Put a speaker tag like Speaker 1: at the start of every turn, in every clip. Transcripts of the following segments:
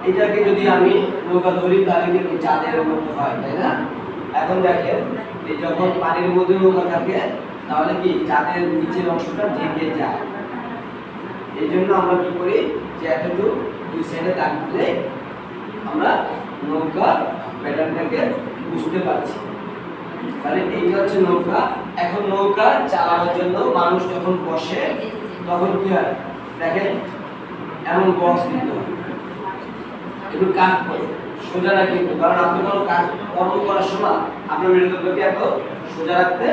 Speaker 1: এটাকে যদি আমি নৌকা ধরি তাহলে কিন্তু চাঁদের মতো হয়, তাই না? এখন দেখেন এই যখন পানির মধ্যে নৌকা থাকে তাহলে কি চাঁদের নিচের অংশটা ঢেকে যায়। এই জন্য আমরা কি করি যে এতটুকু দুই সাইডে দাগ দিলে আমরা নৌকার প্যাটার্নটাকে বুঝতে পারছি। তাহলে এইটা হচ্ছে নৌকা। এখন নৌকা চালানোর জন্য মানুষ যখন বসে তখন কি হয় দেখেন এমন বক্স দিতে হয়, একটু কাজ করে সোজা না, কিন্তু কারণ আপনি কোনো কাজ কর্ম করার সময় আপনার মেরুদণ্ডকে এত সোজা রাখতে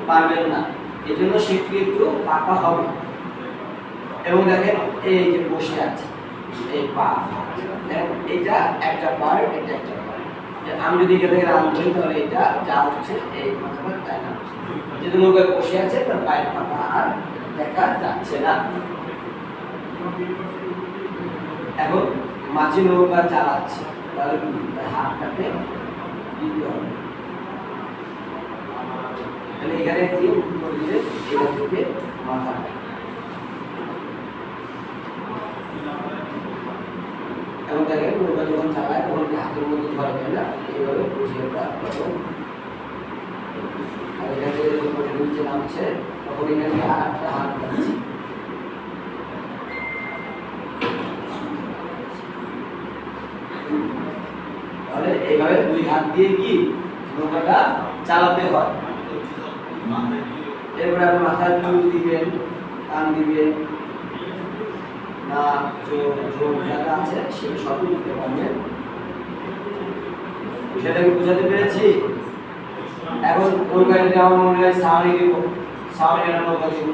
Speaker 1: পারবেন না, এই জন্য সেটি একটু পাকা হবে। এবং দেখেন এই যে বসে আছে এই পা, এটা একটা পার্ট, এটা একটা পার্ট। আমি যদি এখান থেকে রান করি তাহলে এটা যা হচ্ছে এই মাথাটা তাই না, যেহেতু নৌকায় বসে আছে তার পায়ের পাতা আর দেখা যাচ্ছে না। এখন মাঝি নৌকা চালাচ্ছে তাহলে হাতটাকে দিতে হবে, তাহলে এখানে কি করে দিলে এটা থেকে মাথা, এবং দেখেন নৌকা যখন চালায় তখন হাতের মধ্যে ধরে যায় না, এইভাবে বুঝিয়ে রাখবো। আর এখান থেকে যখন নিচে নামছে তখন এখানে আর একটা হাত যাচ্ছে, তাহলে এইভাবে দুই হাত দিয়ে কি নৌকাটা চালাতে হয়। এরপরে আপনি মাথায় চুল দিবেন, কান দিবেন না, চোখ জায়গা আছে সেটা সবই দিতে পারবেন। সেটাকে বুঝাতে পেরেছি। এখন নৌকায় যদি আমার মনে হয় সাউনি দিব, সাউনি নৌকা দিব,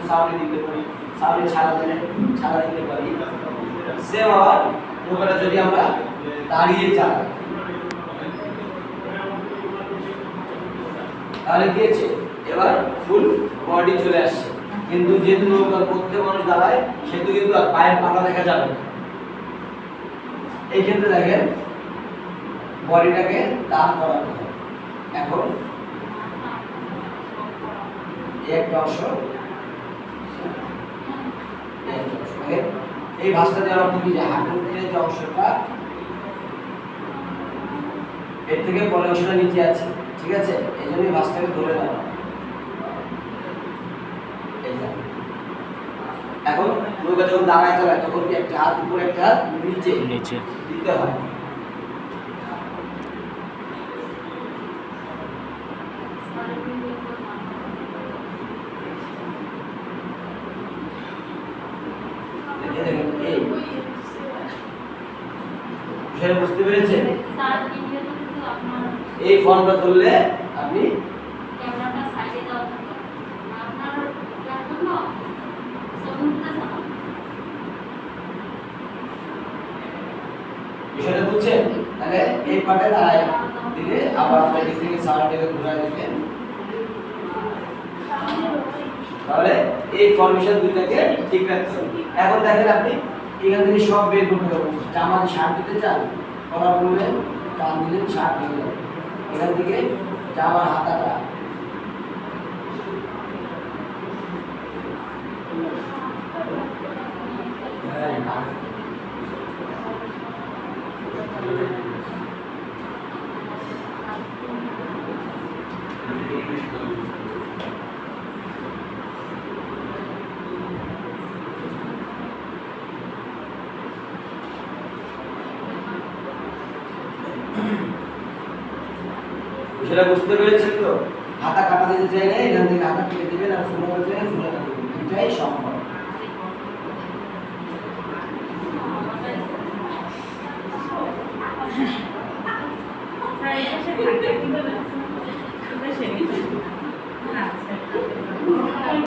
Speaker 1: সাউনি দিতে পারি, সাউনি ছাড়া দিলে ছাড়া দিতে পারি। সেম আবার নৌকাটা যদি আমরা দাঁড়িয়ে চালাই তাহলে কি হচ্ছে এবার ফুল বডি চলে আসছে, কিন্তু যেহেতু নৌকার প্রত্যেক মানুষ দাঁড়ায় সেহেতু কিন্তু আর পায়ের পাতা দেখা যাবে না। এই ক্ষেত্রে দেখেন বডিটাকে দাঁড় করাতে হবে। এখন একটা অংশ এই ভাঁজটা দেওয়ার অর্থ কি যে হাঁটুর যে অংশটা এর থেকে পরের অংশটা নিচে আছে, ঠিক আছে? এই জন্য এই ভাঁজটাকে ধরে নেওয়া। এখন নৌকা যখন দাঁড়ায় চালায় তখন কি একটা হাত উপরে একটা হাত নিচে নিচে দিতে হয়। বুঝতে পেরেছেন? এই ফর্মটা ধরলে আপনি বিষয়টা বুঝছেন? তাহলে এই পাটে দাঁড়ায় দিলে আবার আপনার দিক থেকে সাউন্ডটাকে ঘুরায় দিবেন, তাহলে এই ফরমেশন দুইটাকে ঠিক রাখতে হবে। এখন দেখেন আপনি এখান থেকে সব বের করতে হবে। জামাতে শার্ট দিতে চান, কলার বললেন টান দিলেন শার্ট দিয়ে দেবেন, এখান থেকে জামার হাতাটা সেটা বুঝতে পেরেছেন তো? হাতা কাটা দিতে চাইলে এখান থেকে হাতা কেটে দিবেন আর ফুলাতে চাইলে ফুলাতে দিবেন, এটাই সম্ভব।